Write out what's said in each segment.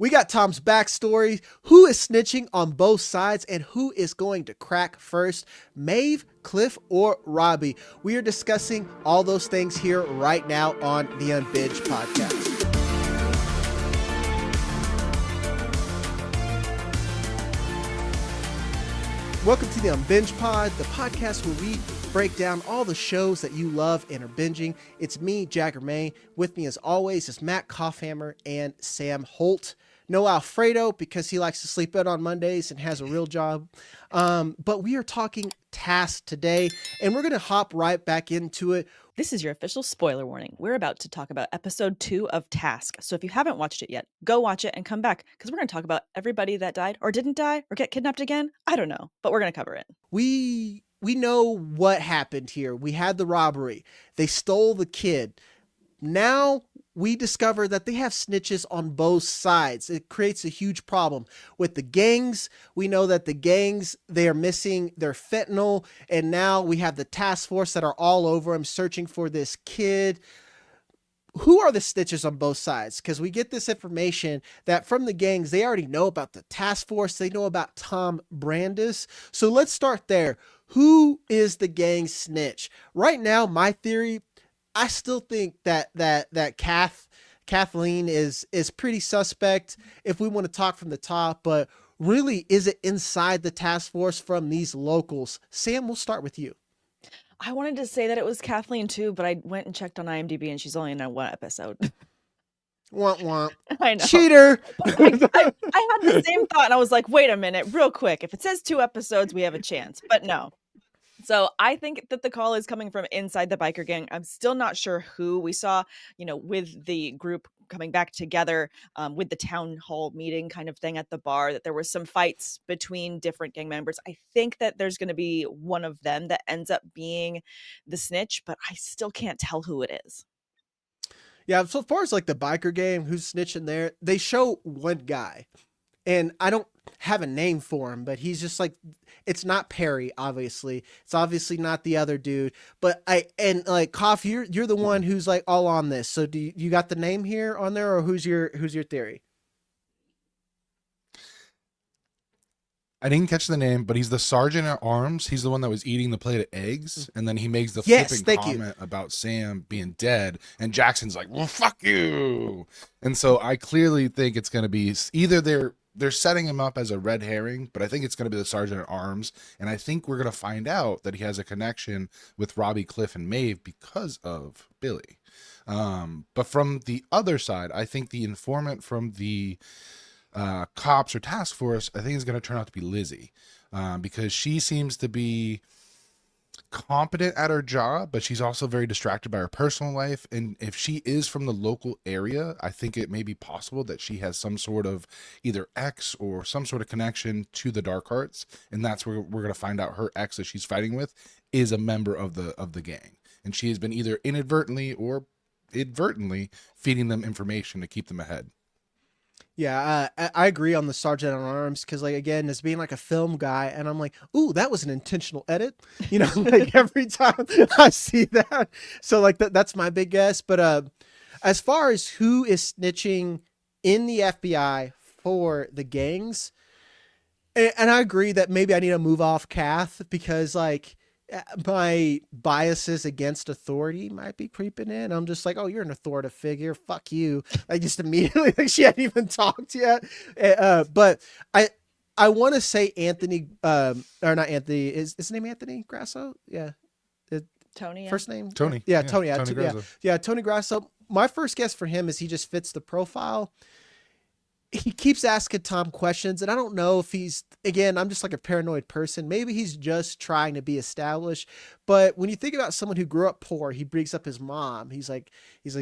We got Tom's backstory, who is snitching on both sides, and who is going to crack first, Maeve, Cliff, or Robbie. We are discussing all those things here right now on the Unbinged podcast. Welcome to the Unbinged Pod, the podcast where we break down all the shows that you love and are binging. It's me, Jagger May. With me, as always, is Matt Kaufhammer and Sam Holt. No Alfredo, because he likes to sleep in on Mondays and has a real job. But we are talking Task today, and we're going to hop right back into it. This is your official spoiler warning. We're about to talk about episode 2 of Task. So if you haven't watched it yet, go watch it and come back, because we're going to talk about everybody that died or didn't die or get kidnapped again. I don't know, but we're going to cover it. We know what happened here. We had the robbery. They stole the kid. Now we discover that they have snitches on both sides. It creates a huge problem with the gangs. We know that the gangs, they are missing their fentanyl. And now we have the task force that are all over them searching for this kid. Who are the snitches on both sides? Because we get this information that from the gangs, they already know about the task force. They know about Tom Brandis. So let's start there. Who is the gang snitch? Right now, my theory, I still think that Kathleen is pretty suspect if we want to talk from the top, but really, is it inside the task force from these locals? Sam, we'll start with you. I wanted to say that it was Kathleen too, but I went and checked on IMDb and she's only in one episode. Womp womp. I know. Cheater. I had the same thought and I was like, wait a minute, real quick. If it says 2 episodes, we have a chance, but no. So I think that the call is coming from inside the biker gang. I'm still not sure who. We saw, with the group coming back together with the town hall meeting kind of thing at the bar, that there was some fights between different gang members. I think that there's going to be one of them that ends up being the snitch, but I still can't tell who it is. Yeah, so far as like the biker gang, who's snitching there, they show one guy. And I don't have a name for him, but he's just like, it's not Perry, obviously. It's obviously not the other dude. But Koff, you're the one who's like all on this. So do you got the name here on there, or who's your theory? I didn't catch the name, but he's the sergeant at arms. He's the one that was eating the plate of eggs, and then he makes the flipping comment about Sam being dead, and Jackson's like, well, fuck you. And so I clearly think it's going to be either they're setting him up as a red herring, but I think it's going to be the sergeant at arms, and I think we're going to find out that he has a connection with Robbie, Cliff, and Maeve because of Billy. But from the other side, I think the informant from the cops or task force, I think is going to turn out to be Lizzie, because she seems to be competent at her job, but she's also very distracted by her personal life. And if she is from the local area, I think it may be possible that she has some sort of either ex or some sort of connection to the Dark Arts, and that's where we're going to find out her ex that she's fighting with is a member of the gang, and she has been either inadvertently or advertently feeding them information to keep them ahead. Yeah, I agree on the sergeant at arms, because like, again, as being like a film guy, and I'm like, ooh, that was an intentional edit, like every time I see that. So like that's my big guess. But as far as who is snitching in the FBI for the gangs, and I agree that maybe I need to move off Kath, because like my biases against authority might be creeping in. I'm just like, oh, you're an authoritative figure. Fuck you. I just immediately, like, she hadn't even talked yet. But I want to say Anthony, or not Anthony, is his name Anthony Grasso? Yeah. Tony. First name? Tony. Yeah, Tony. Tony Grasso. Yeah, Tony Grasso. My first guess for him is he just fits the profile. He keeps asking Tom questions, and I don't know if I'm just like a paranoid person. Maybe he's just trying to be established. But when you think about someone who grew up poor, he brings up his mom. He's like,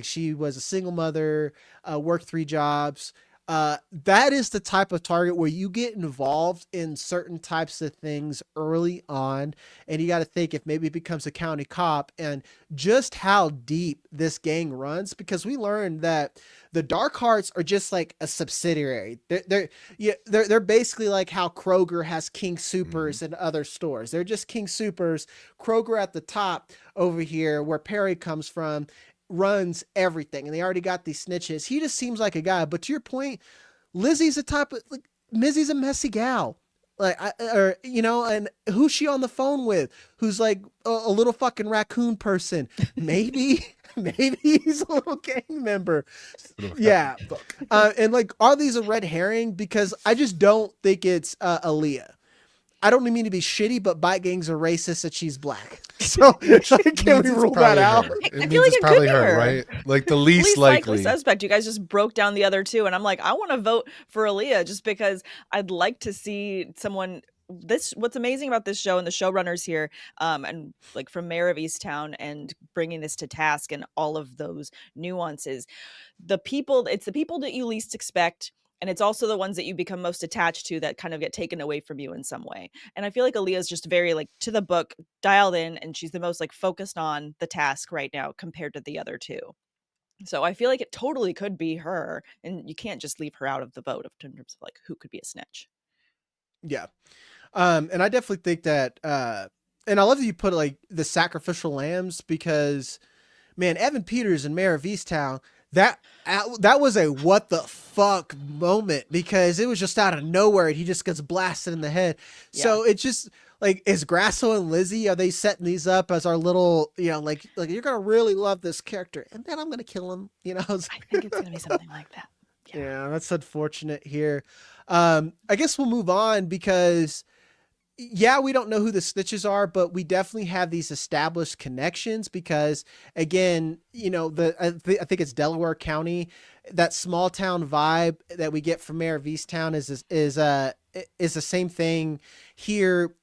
she was a single mother, worked 3 jobs. That is the type of target where you get involved in certain types of things early on, and you got to think if maybe it becomes a county cop, and just how deep this gang runs, because we learned that the Dark Hearts are just like a subsidiary. They're basically like how Kroger has King Supers and other stores. They're just King Supers. Kroger at the top over here, where Perry comes from, runs everything, and they already got these snitches. He just seems like a guy. But to your point, Lizzie's a type of like Mizzy's a messy gal. Like, or and who's she on the phone with? Who's like a little fucking raccoon person? Maybe, maybe he's a little gang member. Yeah, and like, are these a red herring? Because I just don't think it's Aaliyah. I don't mean to be shitty, but bike gangs are racist and she's black. So can we rule that out? I feel like it could be her, right? Like the least likely suspect. You guys just broke down the other two, and I'm like, I want to vote for Aaliyah just because I'd like to see someone. What's amazing about this show and the showrunners here, and like from Mayor of Easttown and bringing this to task and all of those nuances, it's the people that you least expect. And it's also the ones that you become most attached to that kind of get taken away from you in some way. And I feel like Aaliyah's just very like to the book, dialed in, and she's the most like focused on the task right now compared to the other two. So I feel like it totally could be her, and you can't just leave her out of the vote in terms of like who could be a snitch. Yeah. And I definitely think that and I love that you put like the sacrificial lambs, because man, Evan Peters and Mayor of Easttown, that was a what the fuck moment, because it was just out of nowhere and he just gets blasted in the head. Yeah. So it's just like, is Grasso and Lizzie, are they setting these up as our little, like you're gonna really love this character and then I'm gonna kill him, I think it's gonna be something like that. Yeah, that's unfortunate here. I guess we'll move on, because yeah, we don't know who the snitches are, but we definitely have these established connections, because again, I think it's Delaware County, that small town vibe that we get from Mayor of Easttown is the same thing here.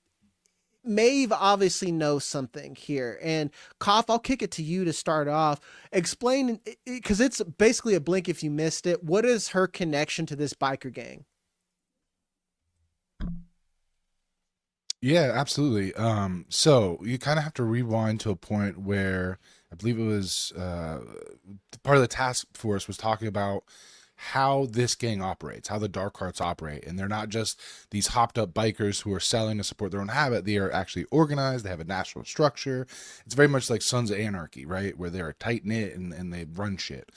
Maeve obviously knows something here, and Koff, I'll kick it to you to start off. Explain, because it's basically a blink if you missed it. What is her connection to this biker gang? Yeah, absolutely. So you kind of have to rewind to a point where I believe it was part of the task force was talking about how this gang operates, how the Dark Hearts operate. And they're not just these hopped up bikers who are selling to support their own habit. They are actually organized. They have a national structure. It's very much like Sons of Anarchy, right? Where they're tight knit and they run shit.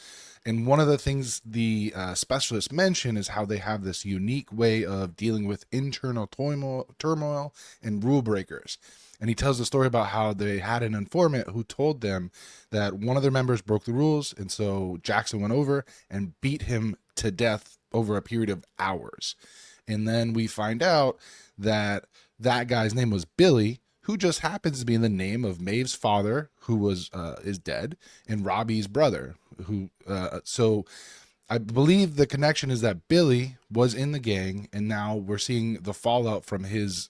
And one of the things the specialists mention is how they have this unique way of dealing with internal turmoil and rule breakers. And he tells the story about how they had an informant who told them that one of their members broke the rules. And so Jackson went over and beat him to death over a period of hours. And then we find out that that guy's name was Billy, who just happens to be in the name of Maeve's father, who is dead, and Robbie's brother, who so I believe the connection is that Billy was in the gang, and now we're seeing the fallout from his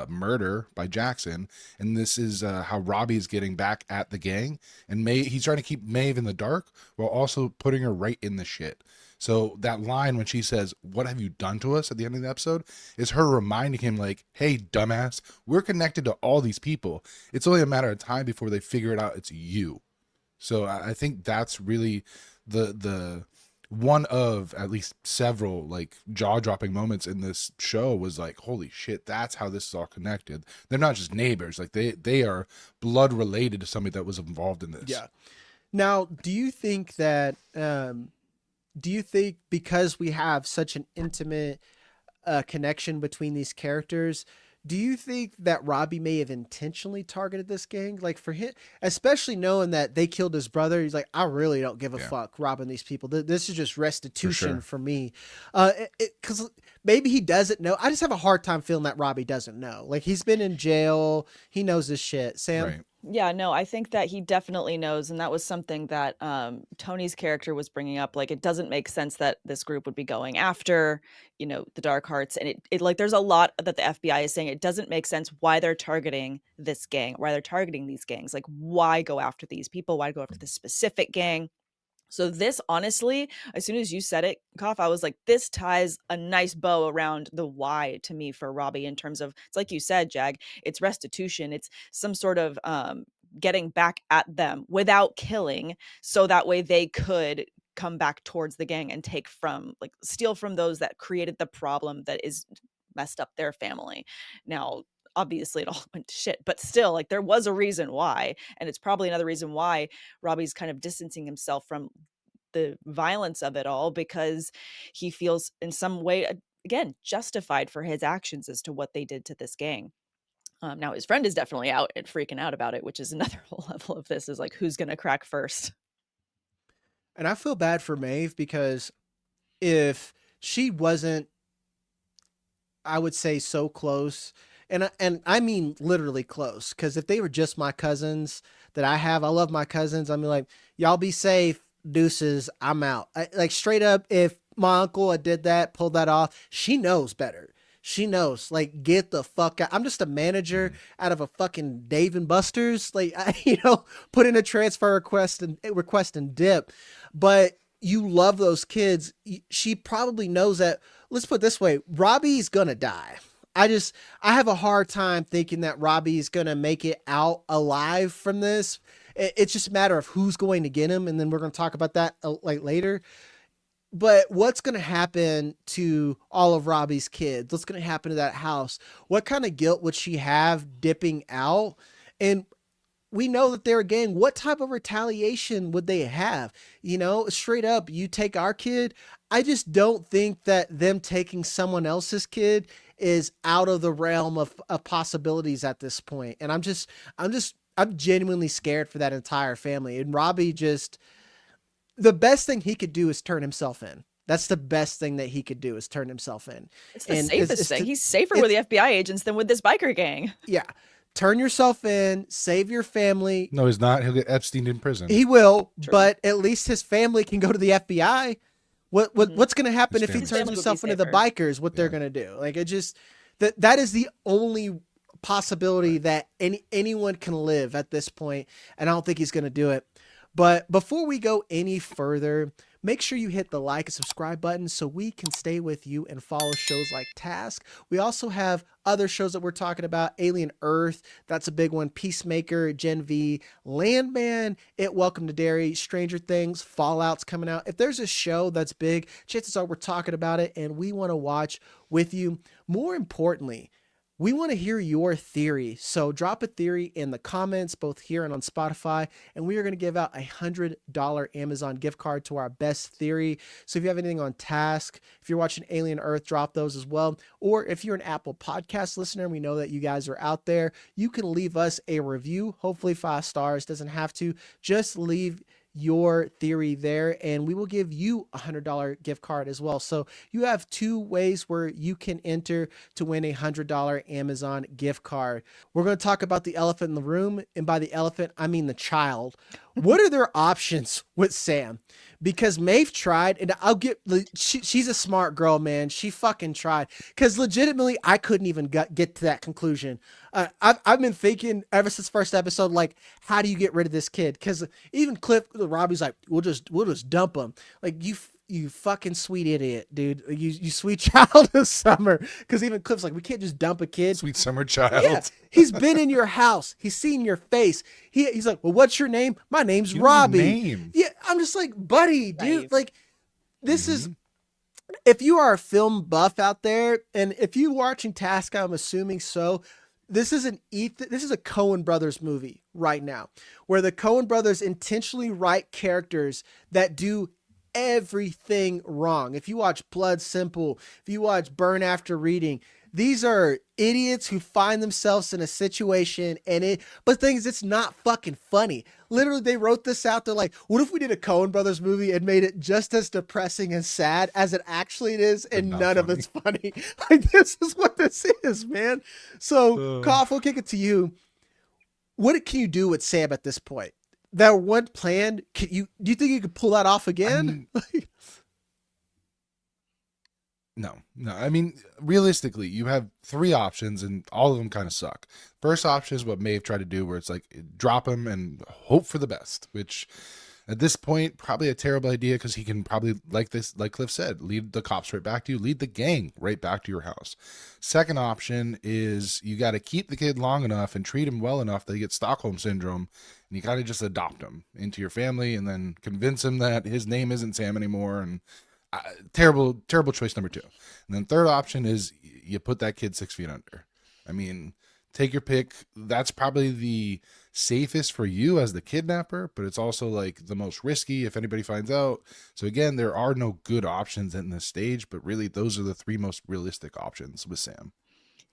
murder by Jackson, and this is how Robbie's getting back at the gang, and he's trying to keep Maeve in the dark while also putting her right in the shit. So that line when she says, "What have you done to us?" at the end of the episode is her reminding him, like, "Hey, dumbass, we're connected to all these people. It's only a matter of time before they figure it out. It's you." So I think that's really the one of at least several like jaw-dropping moments in this show was like, holy shit, that's how this is all connected. They're not just neighbors, like they are blood related to somebody that was involved in this. Yeah. Now, do you think because we have such an intimate connection between these characters, do you think that Robbie may have intentionally targeted this gang? Like, for him, especially knowing that they killed his brother, he's like, I really don't give a fuck robbing these people. This is just restitution for me. Because maybe he doesn't know. I just have a hard time feeling that Robbie doesn't know. Like, he's been in jail. He knows this shit. Sam? Right. Yeah, no, I think that he definitely knows, and that was something that Tony's character was bringing up. Like, it doesn't make sense that this group would be going after, the Dark Hearts, and it like there's a lot that the FBI is saying. It doesn't make sense why they're targeting this gang, why they're targeting these gangs. Like, why go after these people? Why go after this specific gang? So this, honestly, as soon as you said it, Koff, I was like, this ties a nice bow around the why to me for Robbie, in terms of, it's like you said, Jag, it's restitution. It's some sort of getting back at them without killing, so that way they could come back towards the gang and steal from those that created the problem that is messed up their family. Now, obviously it all went to shit, but still, like, there was a reason why, and it's probably another reason why Robbie's kind of distancing himself from the violence of it all because he feels in some way, again, justified for his actions as to what they did to this gang. Now his friend is definitely out and freaking out about it, which is another whole level of this, is like, who's going to crack first? And I feel bad for Maeve because if she wasn't, I would say, so close, and I mean literally close, because if they were just my cousins that I have, I love my cousins. I mean, like, y'all be safe, deuces, I'm out. Like, straight up, if my uncle had did that, pulled that off, she knows better. She knows, like, get the fuck out. I'm just a manager out of a fucking Dave and Buster's. Like, put in a transfer request and dip. But you love those kids. She probably knows that. Let's put it this way: Robbie's gonna die. I have a hard time thinking that Robbie's gonna make it out alive from this. It's just a matter of who's going to get him, and then we're gonna talk about that like later. But what's going to happen to all of Robbie's kids? What's going to happen to that house? What kind of guilt would she have dipping out? And we know that they're a gang. What type of retaliation would they have? Straight up, you take our kid. I just don't think that them taking someone else's kid is out of the realm of possibilities at this point. And I'm genuinely scared for that entire family. And Robbie the best thing he could do is turn himself in. That's the best thing that he could do, is turn himself in. It's the safest thing. He's safer with the FBI agents than with this biker gang. Yeah. Turn yourself in, save your family. No, he's not. He'll get Epstein in prison. He will, True. But at least his family can go to the FBI. What's going to happen if he turns himself into the bikers? What they're going to do? Like, it just, that is the only possibility that anyone can live at this point, and I don't think he's going to do it. But before we go any further, make sure you hit the like and subscribe button so we can stay with you and follow shows like Task. We also have other shows that we're talking about: Alien Earth, that's a big one; Peacemaker, Gen V, Landman, Welcome to Derry, Stranger Things, Fallout's coming out. If there's a show that's big, chances are we're talking about it and we want to watch with you. More importantly, we want to hear your theory. So drop a theory in the comments, both here and on Spotify, and we are going to give out a $100 Amazon gift card to our best theory. So if you have anything on Task, if you're watching Alien Earth, drop those as well. Or if you're an Apple Podcast listener, we know that you guys are out there, you can leave us a review, hopefully 5 stars, doesn't have to. Just leave your theory there and we will give you a $100 gift card as well. So you have 2 ways where you can enter to win a $100 Amazon gift card. We're going to talk about the elephant in the room, and by the elephant I mean the child. What are their options with Sam? Because Maeve tried, and she's a smart girl, man. She fucking tried. Because legitimately, I couldn't even get to that conclusion. I've been thinking ever since first episode, like, how do you get rid of this kid? Because even Robbie's like, we'll just dump him. Like, you fucking sweet idiot, dude. You sweet child of summer. Because even Cliff's like, we can't just dump a kid. Sweet summer child. Yeah, he's been in your house. He's seen your face. He's like, well, what's your name? My name's Robbie. Name. Yeah, I'm just like, buddy, dude. Nice. Like, this is, if you are a film buff out there, and if you're watching Task, I'm assuming so. This is a Coen Brothers movie right now, where the Coen Brothers intentionally write characters that do everything wrong. If you watch Blood Simple, if you watch Burn After Reading, these are idiots who find themselves in a situation but the thing is, it's not fucking funny. Literally, they wrote this out. They're like, what if we did a Coen Brothers movie and made it just as depressing and sad as it actually is, and none of it's funny? Like, this is what this is, man. So, Koff, we'll kick it to you. What can you do with Sam at this point? That one plan, do you think you could pull that off again? No. I mean, realistically, you have 3 options and all of them kind of suck. First option is what Maeve tried to do, where it's like, drop him and hope for the best, which at this point, probably a terrible idea, because he can probably, like Cliff said, lead the cops right back to you, lead the gang right back to your house. Second option is you got to keep the kid long enough and treat him well enough that he gets Stockholm syndrome, and you got to just adopt him into your family and then convince him that his name isn't Sam anymore. And terrible choice number 2. And then third option is you put that kid 6 feet under. I mean, take your pick. That's probably the safest for you as the kidnapper, but it's also like the most risky if anybody finds out. So again, there are no good options in this stage, but really those are the three most realistic options with Sam.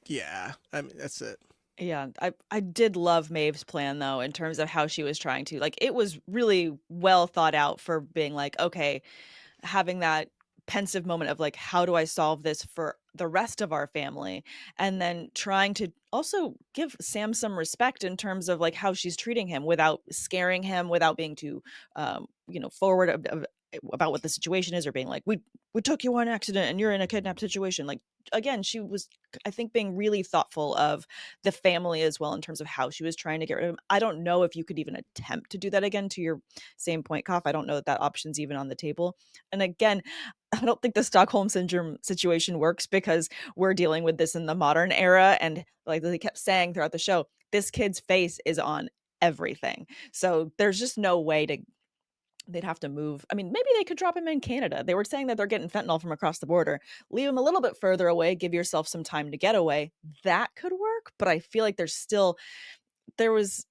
Yeah, I mean that's it. Yeah, I did love Maeve's plan though, in terms of how she was trying to, like, it was really well thought out for being like, okay, having that pensive moment of like, how do I solve this for the rest of our family? And then trying to also give Sam some respect in terms of like how she's treating him without scaring him, without being too, forward about what the situation is, or being like, we took you on accident and you're in a kidnapped situation. Like, again, she was, I think, being really thoughtful of the family as well in terms of how she was trying to get rid of him. I don't know if you could even attempt to do that again, to your same point, Koff. I don't know that option's even on the table. And again, I don't think the Stockholm syndrome situation works because we're dealing with this in the modern era. And like they kept saying throughout the show, this kid's face is on everything. So there's just no way to, they'd have to move. I mean, maybe they could drop him in Canada. They were saying that they're getting fentanyl from across the border. Leave him a little bit further away, give yourself some time to get away. That could work. But I feel like there's still, there was,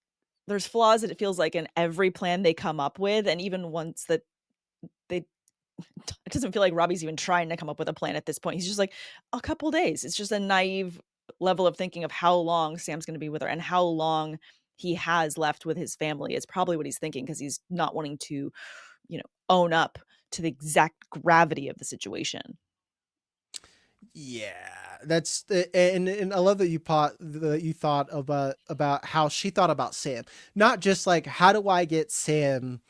there's flaws that it feels like in every plan they come up with. And even once that they, it doesn't feel like Robbie's even trying to come up with a plan at this point. He's just like, a couple days. It's just a naive level of thinking of how long Sam's going to be with her and how long he has left with his family. It's probably what he's thinking, because he's not wanting to, own up to the exact gravity of the situation. Yeah, that's and I love that you thought about how she thought about Sam. Not just like, how do I get Sam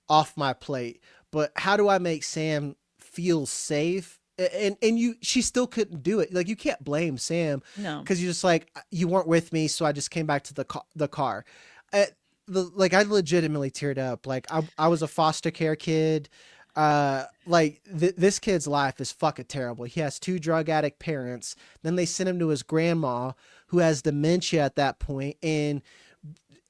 off my plate, but how do I make Sam feel safe? And she still couldn't do it. Like, you can't blame Sam, No. because you're just like, you weren't with me, so I just came back to the car. Like, I legitimately teared up. Like, I was a foster care kid. This kid's life is fucking terrible. He has two drug addict parents. Then they send him to his grandma, who has dementia at that point, and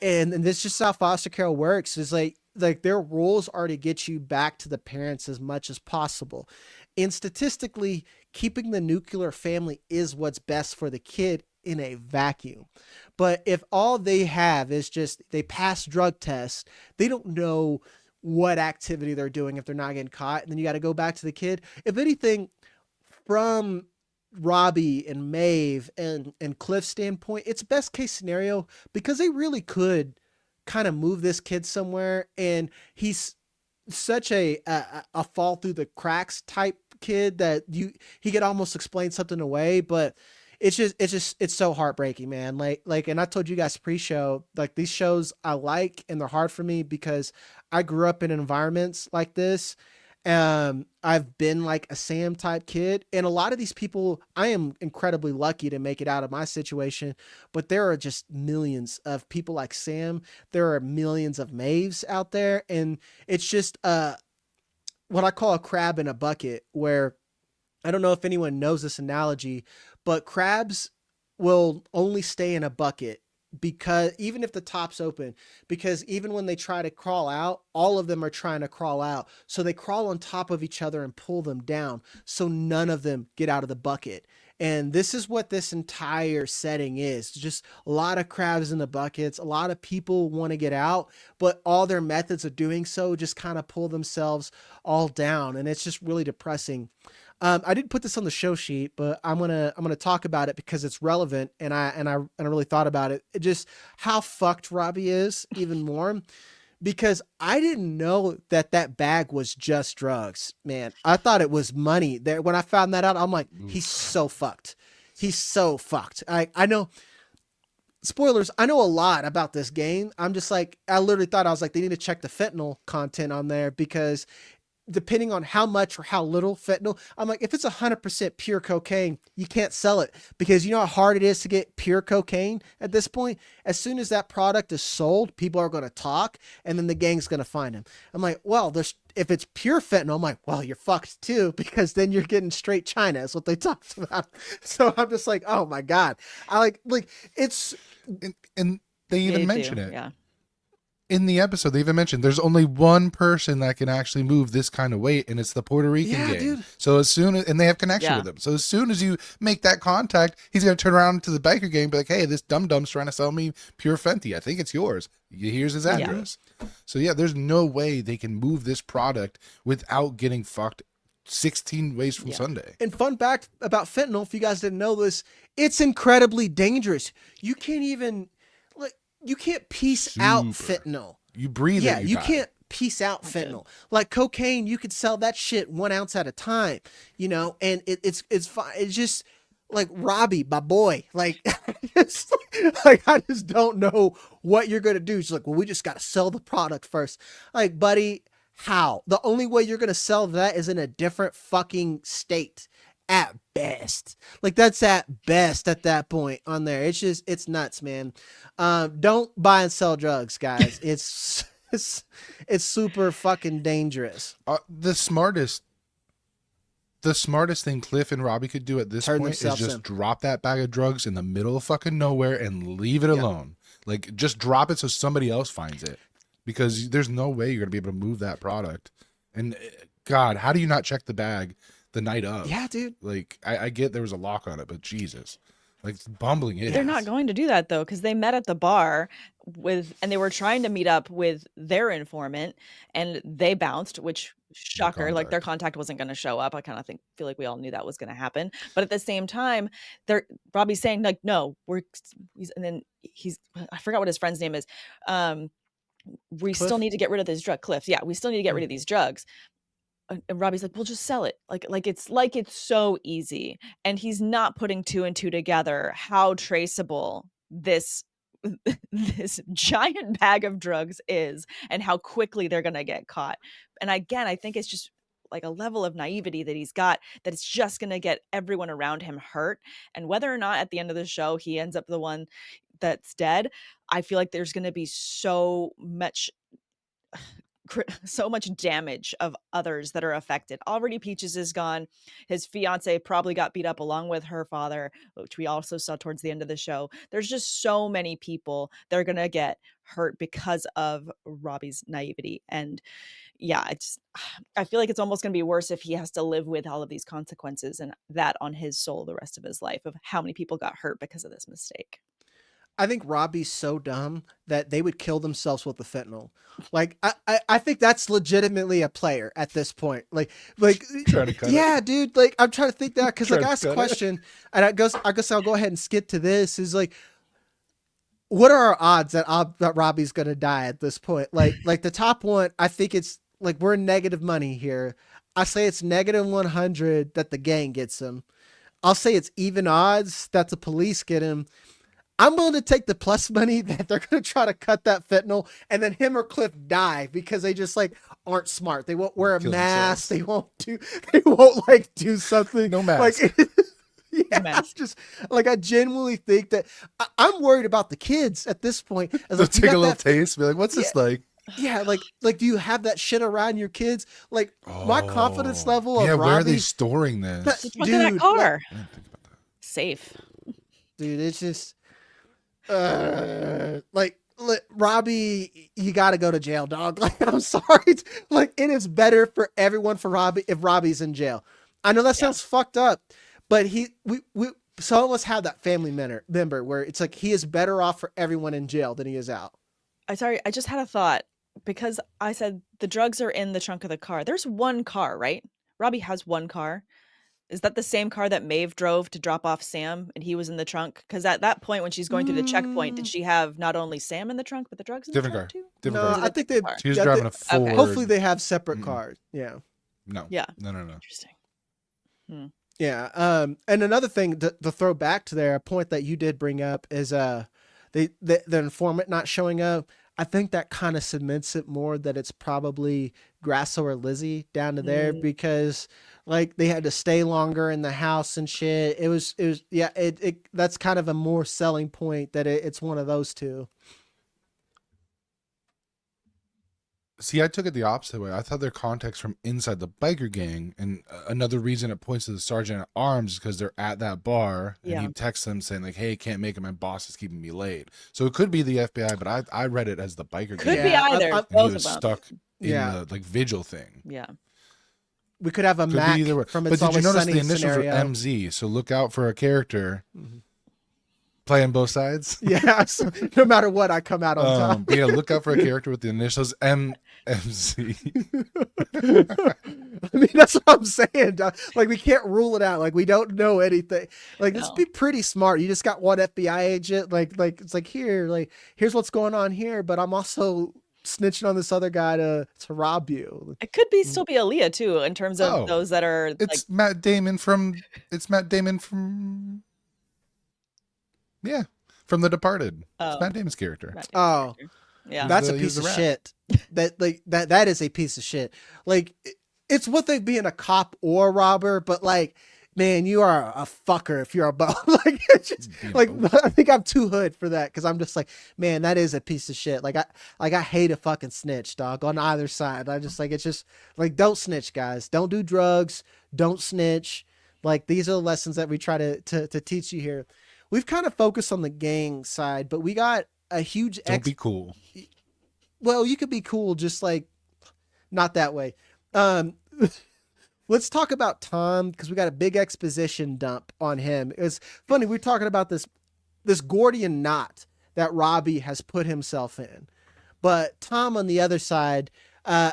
this is just how foster care works. Is like their rules are to get you back to the parents as much as possible, and statistically, keeping the nuclear family is what's best for the kid in a vacuum. But if all they have is just they pass drug tests, they don't know what activity they're doing if they're not getting caught, and then you got to go back to the kid. If anything, from Robbie and Maeve and Cliff's standpoint, it's best case scenario, because they really could kind of move this kid somewhere, and he's such a fall through the cracks type kid that he could almost explain something away. But it's so heartbreaking, man. And I told you guys pre-show, like, these shows I like, and they're hard for me because I grew up in environments like this. I've been like a Sam type kid, and a lot of these people, I am incredibly lucky to make it out of my situation, but there are just millions of people like Sam. There are millions of Maeves out there, and it's just what I call a crab in a bucket, where I don't know if anyone knows this analogy, but crabs will only stay in a bucket, because even if the top's open, because even when they try to crawl out, all of them are trying to crawl out. So they crawl on top of each other and pull them down, so none of them get out of the bucket. And this is what this entire setting is. Just a lot of crabs in the buckets. A lot of people want to get out, but all their methods of doing so just kind of pull themselves all down. And it's just really depressing. I didn't put this on the show sheet, but I'm gonna talk about it because it's relevant, and I really thought about it. Just how fucked Robbie is even more, because I didn't know that bag was just drugs, man. I thought it was money. There, when I found that out, I'm like, he's so fucked. He's so fucked. I know. Spoilers, I know a lot about this game. I'm just like, I literally thought, I was like, they need to check the fentanyl content on there, because depending on how much or how little fentanyl, I'm like, if it's 100% pure cocaine, you can't sell it, because you know how hard it is to get pure cocaine at this point. As soon as that product is sold, people are going to talk, and then the gang's going to find him. I'm like, well, if it's pure fentanyl, I'm like, well, you're fucked too, because then you're getting straight China, is what they talked about. So I'm just like, oh my God. I like it's, and they even They mention do, it. yeah. in the episode, they even mentioned there's only one person that can actually move this kind of weight, and it's the Puerto Rican gang. Dude. So as soon as, and they have connection with him. So as soon as you make that contact, he's going to turn around to the biker gang and be like, hey, this dum-dum's trying to sell me pure Fenty. I think it's yours. Here's his address. So yeah, there's no way they can move this product without getting fucked 16 ways from Sunday. And fun fact about fentanyl, if you guys didn't know this, it's incredibly dangerous. You can't even, like, you can't piece out fentanyl. You breathe it. You can't piece out fentanyl. Like cocaine, you could sell that shit 1 ounce at a time, you know, and it's fine. It's just like Robbie, my boy. Like, I just don't know what you're gonna do. She's like, well, we just gotta sell the product first. Like, buddy, how? The only way you're gonna sell that is in a different fucking state. At best. Like that's at best at that point on there. It's just, it's nuts, man. Don't buy and sell drugs, guys. It's super fucking dangerous. The smartest thing Cliff and Robbie could do at this point is just drop that bag of drugs in the middle of fucking nowhere and leave it alone. Like just drop it so somebody else finds it, because there's no way you're gonna be able to move that product. And God, how do you not check the bag the night of? Yeah, dude. Like I get there was a lock on it, but Jesus, like it's bumbling idiots. They're not going to do that though, because they met at the bar and they were trying to meet up with their informant, and they bounced, which shocker, like their contact wasn't going to show up. I kind of feel like we all knew that was going to happen, but at the same time, Robbie's saying like, no, and then I forgot what his friend's name is. We Cliff? still need to get rid of this drug. Cliff, yeah, we still need to get rid of these drugs. And Robbie's like, we'll just sell it. Like it's so easy. And he's not putting 2 and 2 together how traceable this giant bag of drugs is and how quickly they're going to get caught. And again, I think it's just like a level of naivety that he's got, that it's just going to get everyone around him hurt. And whether or not at the end of the show he ends up the one that's dead, I feel like there's going to be so much damage of others that are affected. Already Peaches is gone. His fiance probably got beat up along with her father, which we also saw towards the end of the show. There's just so many people that are going to get hurt because of Robbie's naivety. And yeah, I feel like it's almost going to be worse if he has to live with all of these consequences and that on his soul the rest of his life, of how many people got hurt because of this mistake. I think Robbie's so dumb that they would kill themselves with the fentanyl. Like, I think that's legitimately a player at this point. Like, trying to cut it. Dude. Like, I'm trying to think that because like I asked a question, and I guess I'll go ahead and skip to this. Is like, what are our odds that Robbie's gonna die at this point? Like the top one, I think it's like we're in negative money here. I say it's -100 that the gang gets him. I'll say it's even odds that the police get him. I'm willing to take the plus money that they're going to try to cut that fentanyl, and then him or Cliff die because they just like aren't smart. They won't wear a mask. They won't like do something. No mask. Like, yeah, just like I genuinely think that I'm worried about the kids at this point. As like, take a little taste, be like, what's this like? Yeah, like do you have that shit around your kids? Like my confidence level of Robbie, where are they storing this? Dude, that car. I didn't think about that. Safe. Dude, it's just like Robbie, you got to go to jail, dog. Like, I'm sorry. Like, it is better for everyone for Robbie if Robbie's in jail. I know that sounds fucked up, but some of us have that family member where it's like he is better off for everyone in jail than he is out. I just had a thought, because I said the drugs are in the trunk of the car. There's one car, right? Robbie has one car. Is that the same car that Maeve drove to drop off Sam and he was in the trunk? Because at that point, when she's going through the checkpoint, did she have not only Sam in the trunk, but the drugs in the trunk too? Different car. I think they. She was driving a Ford. Hopefully they have separate cars. Yeah. No. Yeah. No. Interesting. Yeah. And another thing to throw back to there, a point that you did bring up is the informant not showing up. I think that kind of cements it more that it's probably Grasso or Lizzie down to there, because like they had to stay longer in the house and shit. It was that's kind of a more selling point that it's one of those two. See, I took it the opposite way. I thought their contacts from inside the biker gang, and another reason it points to the sergeant at arms is because they're at that bar, and he texts them saying like, "Hey, can't make it. My boss is keeping me late." So it could be the FBI, but I read it as the biker Could gang. be either. And Both he was of them. stuck in the like vigil thing. Yeah. We could have a Could Mac be either way. from But It's did you Always notice Sunny the initials scenario. are MZ? So look out for a character playing both sides. Yeah, so no matter what, I come out on top. But yeah, look out for a character with the initials MZ. I mean, that's what I'm saying. Dog. Like, we can't rule it out. Like, we don't know anything. Like, this would be pretty smart. You just got one FBI agent. Like it's like, here's what's going on here, but I'm also snitching on this other guy to rob you. It could be still be Aaliyah too, in terms of those that are It's like Matt Damon from from The Departed. It's Matt Damon's character. Yeah. That's a piece of shit. That is a piece of shit. Like, it's what they being a cop or a robber, but like, man, you are a fucker if you're a both. Like, it's just, like, I think I'm too hood for that, because I'm just like, man, that is a piece of shit. Like, I hate a fucking snitch, dog, on either side. I just like, it's just like, don't snitch, guys. Don't do drugs. Don't snitch. Like, these are the lessons that we try to teach you here. We've kind of focused on the gang side, but we got a huge. Don't be cool. Well, you could be cool, just like not that way. Let's talk about Tom, because we got a big exposition dump on him. It's funny, we're talking about this Gordian knot that Robbie has put himself in, but Tom on the other side, I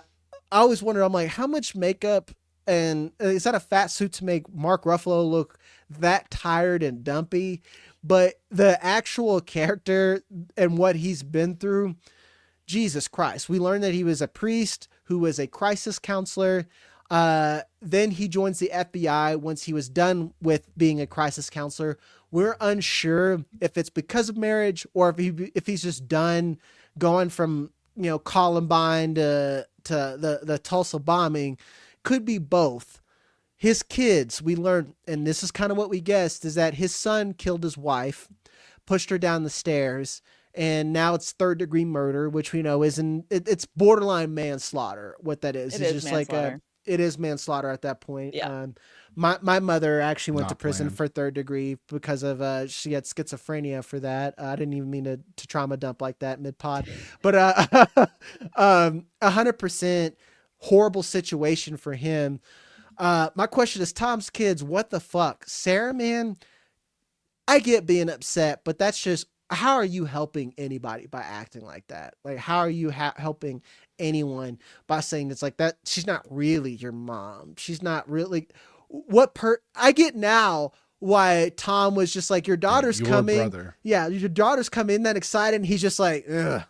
always wondered, I'm like, how much makeup and is that a fat suit to make Mark Ruffalo look that tired and dumpy? But the actual character and what he's been through, Jesus Christ. We learned that he was a priest who was a crisis counselor. Then he joins the FBI once he was done with being a crisis counselor. We're unsure if it's because of marriage or if he's just done going from, Columbine to the Tulsa bombing. Could be both. His kids, we learned, and this is kind of what we guessed, is that his son killed his wife, pushed her down the stairs, and now it's third-degree murder, which we know it's borderline manslaughter. What that is, it's just manslaughter. It is manslaughter at that point. Yeah. My mother actually went to prison planned. for third degree because of she had schizophrenia for that. I didn't even mean to trauma dump like that mid-pod, but 100% horrible situation for him. My question is, Tom's kids, what the fuck? Sarah, man, I get being upset, but that's just, how are you helping anybody by acting like that? Like, how are you helping anyone by saying it's like that? She's not really your mom. She's not really I get now why Tom was just like, your daughter's your coming. Brother. Yeah. Your daughter's coming, that excited. And he's just like, ugh.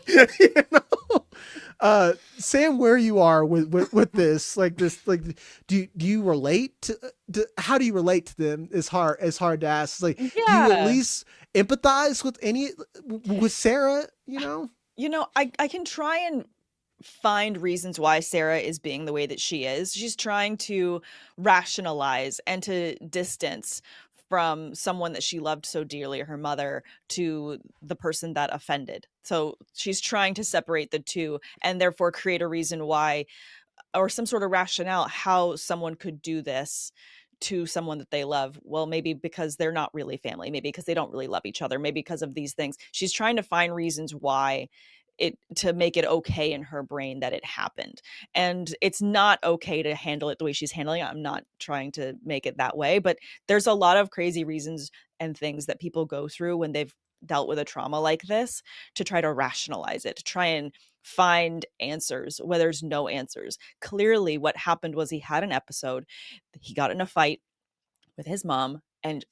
You know? Sam, where you are with this, like this, like, do you relate to how do you relate to them is hard to ask. Like, do you at least empathize with Sarah, I can try and find reasons why Sarah is being the way that she is. She's trying to rationalize and to distance from someone that she loved so dearly, her mother, to the person that offended. So she's trying to separate the two and therefore create a reason why, or some sort of rationale how someone could do this to someone that they love. Well, maybe because they're not really family, maybe because they don't really love each other, maybe because of these things. She's trying to find reasons why to make it okay in her brain that it happened. And it's not okay to handle it the way she's handling it. I'm not trying to make it that way, but there's a lot of crazy reasons and things that people go through when they've dealt with a trauma like this, to try to rationalize it, to try and find answers where there's no answers. Clearly what happened was he had an episode, he got in a fight with his mom, and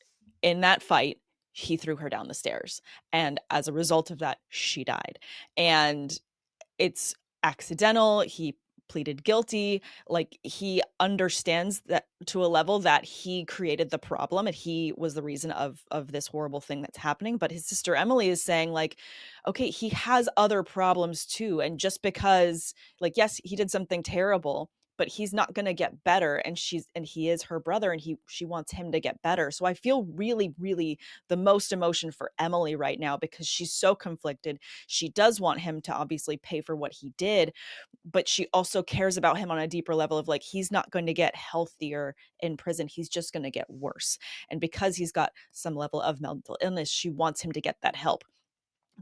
in that fight he threw her down the stairs, and as a result of that she died. And it's accidental. He pleaded guilty. Like, he understands that to a level that he created the problem and he was the reason of this horrible thing that's happening. But his sister Emily is saying, like, okay, he has other problems too, and just because, like, yes, he did something terrible, but he's not going to get better, and he is her brother, and she wants him to get better. So I feel really, really the most emotion for Emily right now, because she's so conflicted. She does want him to obviously pay for what he did, but she also cares about him on a deeper level of like, he's not going to get healthier in prison, he's just going to get worse. And because he's got some level of mental illness, she wants him to get that help.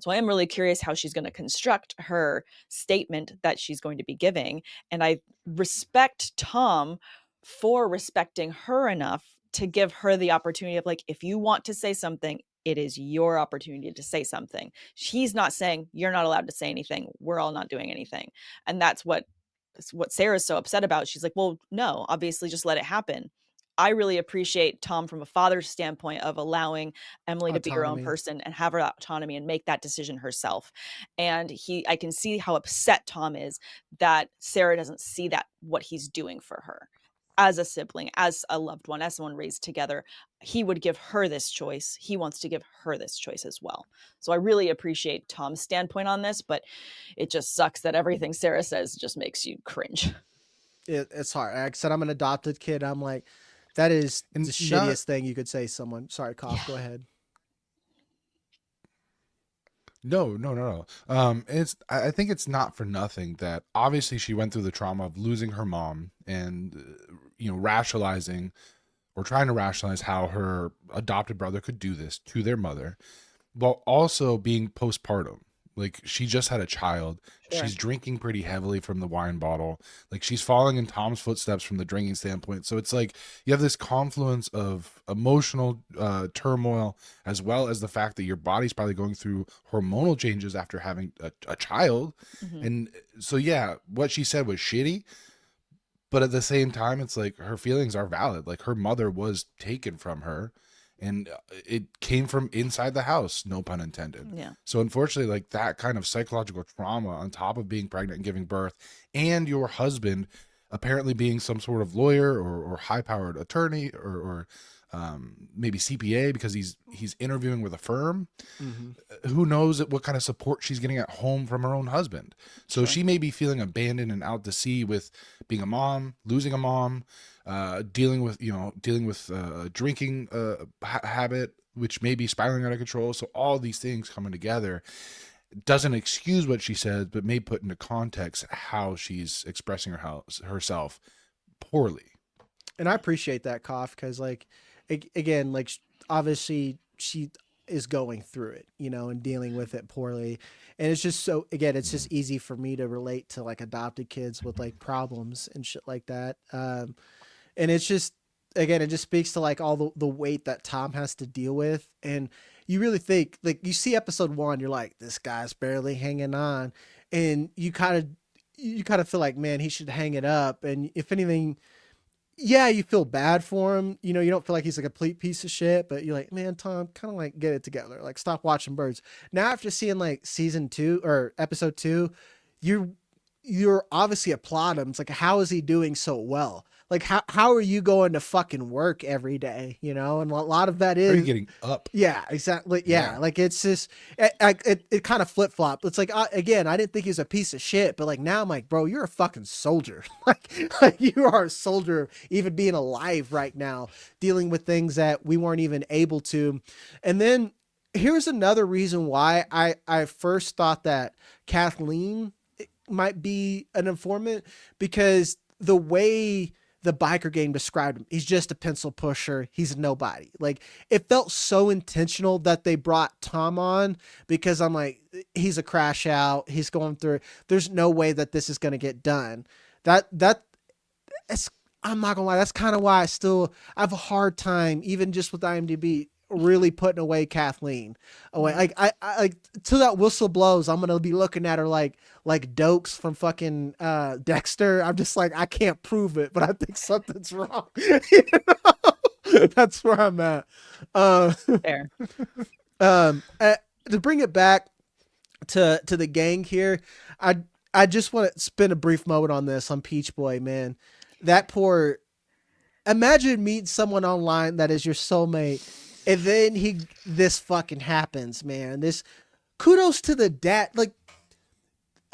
So I am really curious how she's going to construct her statement that she's going to be giving. And I respect Tom for respecting her enough to give her the opportunity of like, if you want to say something, it is your opportunity to say something. He's not saying you're not allowed to say anything, we're all not doing anything. And that's what Sarah's so upset about. She's like, well, no, obviously just let it happen. I really appreciate Tom from a father's standpoint of allowing Emily to be her own Autonomy. person and have her autonomy and make that decision herself. And I can see how upset Tom is that Sarah doesn't see that, what he's doing for her as a sibling, as a loved one, as someone raised together. He would give her this choice. He wants to give her this choice as well. So I really appreciate Tom's standpoint on this, but it just sucks that everything Sarah says just makes you cringe. It's hard. Like I said, I'm an adopted kid. I'm like, that is And the shittiest thing you could say someone. Sorry, cough. Yeah. Go ahead. No. I think it's not for nothing that obviously she went through the trauma of losing her mom and rationalizing or trying to rationalize how her adopted brother could do this to their mother, while also being postpartum. Like, she just had a child. Sure. She's drinking pretty heavily from the wine bottle. Like, she's following in Tom's footsteps from the drinking standpoint. So it's like you have this confluence of emotional turmoil, as well as the fact that your body's probably going through hormonal changes after having a child. Mhm. And so, yeah, what she said was shitty. But at the same time, it's like her feelings are valid. Like, her mother was taken from her, and it came from inside the house, no pun intended. Yeah. So unfortunately, like, that kind of psychological trauma on top of being pregnant and giving birth, and your husband apparently being some sort of lawyer or high-powered attorney or maybe CPA because he's interviewing with a firm. Mm-hmm. Who knows what kind of support she's getting at home from her own husband. So Sure. she may be feeling abandoned and out to sea with being a mom, losing a mom, dealing with drinking habit, which may be spiraling out of control. So all these things coming together doesn't excuse what she says, but may put into context how she's expressing herself poorly. And I appreciate that, cough, because like again, like obviously she is going through it, and dealing with it poorly. And it's just so, again, it's just easy for me to relate to like adopted kids with like problems and shit like that. And it's just, again, it just speaks to like all the weight that Tom has to deal with. And you really think, like, you see episode 1, you're like, this guy's barely hanging on. And you kind of feel like, man, he should hang it up. And if anything, yeah, you feel bad for him. You don't feel like he's a complete piece of shit, but you're like, man, Tom, kind of like get it together. Like, stop watching birds. Now, after seeing like season 2 or episode 2, you're obviously applaud him. It's like, how is he doing so well? Like, how are you going to fucking work every day? And a lot of that How are you is getting up? yeah, exactly. Yeah. Like, it's just, it kind of flip flop. It's like, again, I didn't think he was a piece of shit, but like now I'm like, bro, you're a fucking soldier. like you are a soldier, even being alive right now, dealing with things that we weren't even able to. And then here's another reason why I first thought that Kathleen might be an informant, because the way the biker gang described him, he's just a pencil pusher. He's a nobody. Like, it felt so intentional that they brought Tom on, because I'm like, he's a crash out. He's going through, there's no way that this is going to get done. I'm not gonna lie. That's kind of why I have a hard time, even just with IMDb, really putting away Kathleen away. Like, I like, till that whistle blows, I'm gonna be looking at her like Dokes from fucking Dexter. I'm just like, I can't prove it, but I think something's wrong. That's where I'm at. Fair. To bring it back to the gang here, I just want to spend a brief moment on this, on Peach Boy, man. That poor, imagine meeting someone online that is your soulmate, and then this fucking happens, man. This, kudos to the dad. Like,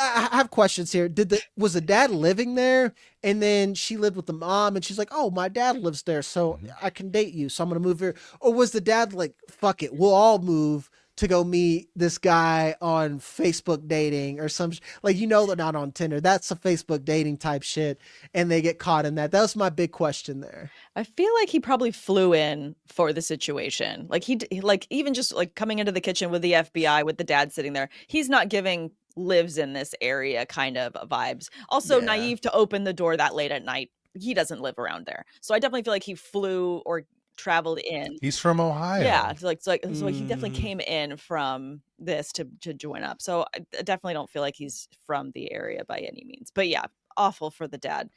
I have questions here. Was the dad living there, and then she lived with the mom, and she's like, "Oh, my dad lives there, so I can date you, so I'm gonna move here." Or was the dad like, "Fuck it, we'll all move to go meet this guy on Facebook dating or some like they're not on Tinder. That's a Facebook dating type shit, and they get caught in that." That was my big question there. I feel like he probably flew in for the situation. Like like even just like coming into the kitchen with the FBI with the dad sitting there, he's not giving lives in this area kind of vibes. Also naive to open the door that late at night. He doesn't live around there. So I definitely feel like he flew or traveled in. He's from Ohio. Yeah, so he definitely came in from this to join up. So I definitely don't feel like he's from the area by any means. But yeah, awful for the dad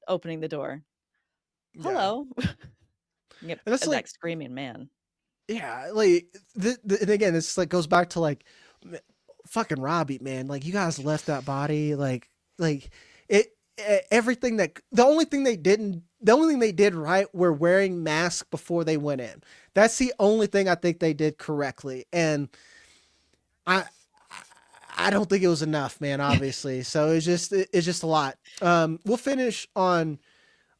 opening the door. Hello. Yep, and that's that like screaming man. Yeah, like and again, it's like goes back to like fucking Robbie, man. Like you guys left that body, like it. Everything that the only thing they did right were wearing masks before they went in. That's the only thing I think they did correctly, and I don't think it was enough, man. Obviously, so it's just a lot. We'll finish on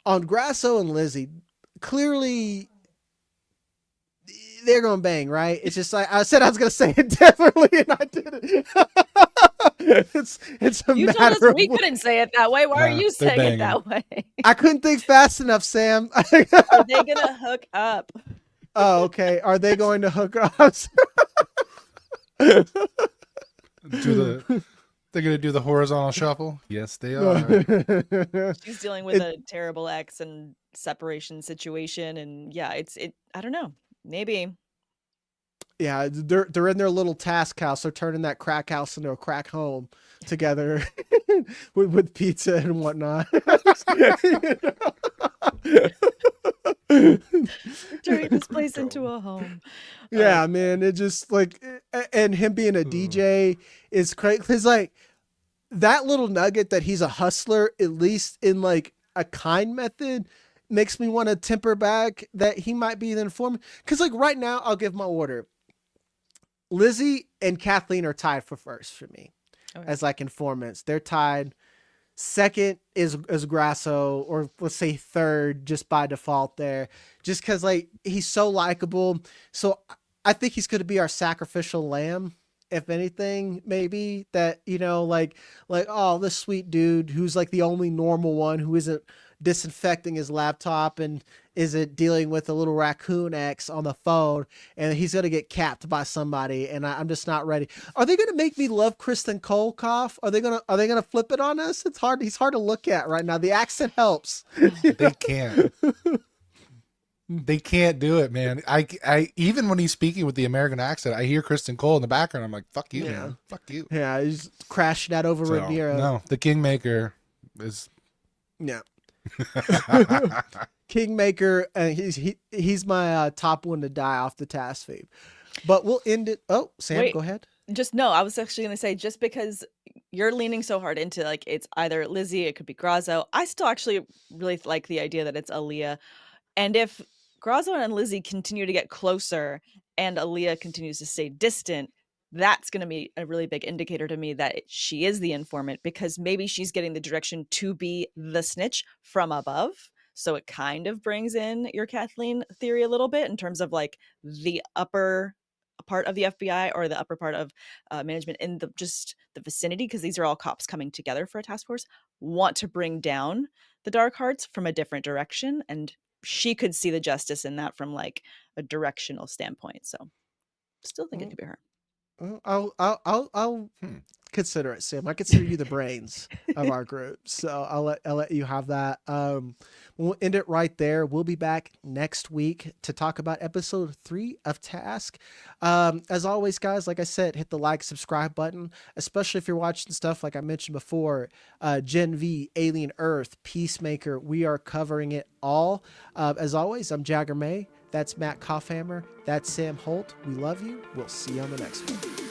Grasso and Lizzie. Clearly they're gonna bang, right? It's just like I said I was gonna say it definitely, and I didn't. it's a you matter told us of we couldn't say it that way. Why are you saying it that way? I couldn't think fast enough, Sam. Are they gonna hook up? Oh, okay. Are they going to hook up? They're gonna do the horizontal shuffle. Yes, they are. She's dealing with a terrible ex and separation situation, and yeah, I don't know. Maybe. Yeah, they're in their little task house. They're turning that crack house into a crack home together with pizza and whatnot. Turning this place into a home. Yeah, man. It just like, and him being a DJ is crazy. Cause like that little nugget that he's a hustler, at least in like a kind method, makes me want to temper back that he might be the informant. Cause like right now, I'll give my order. Lizzie and Kathleen are tied for first for me as like informants. They're tied. Second is Grasso, or let's say third just by default there, just because like he's so likable. So I think he's going to be our sacrificial lamb, if anything, maybe that, like, oh, this sweet dude who's like the only normal one who isn't disinfecting his laptop and isn't dealing with a little raccoon ex on the phone, and he's going to get capped by somebody. And I'm just not ready. Are they going to make me love Kristen Kolkoff? Are they going to flip it on us? It's hard. He's hard to look at right now. The accent helps. They can't. They can't do it, man. I even when he's speaking with the American accent, I hear Kristen Cole in the background. I'm like, fuck you, man. Fuck you. Yeah, he's crashing that over Rhaenyra. No, the Kingmaker is. Yeah. Kingmaker, he's my top one to die off the task feed. But we'll end it. Oh, Sam, Wait, go ahead. I was actually going to say, just because you're leaning so hard into like it's either Lizzie, it could be Grasso. I still actually really like the idea that it's Aaliyah. And if Grasso and Lizzie continue to get closer and Aaliyah continues to stay distant, that's going to be a really big indicator to me that she is the informant, because maybe she's getting the direction to be the snitch from above. So it kind of brings in your Kathleen theory a little bit in terms of like the upper part of the FBI or the upper part of management in the vicinity, because these are all cops coming together for a task force, want to bring down the dark hearts from a different direction. And she could see the justice in that from like a directional standpoint. So still think it could be her. I'll consider it, Sam. I consider you the brains of our group, so I'll let you have that. We'll end it right there. We'll be back next week to talk about episode 3 of Task. As always, guys, like I said, hit the like, subscribe button, especially if you're watching stuff like I mentioned before, Gen V, Alien Earth, Peacemaker. We are covering it all. As always, I'm Jagger May. That's Matt Kaufhammer. That's Sam Holt. We love you. We'll see you on the next one.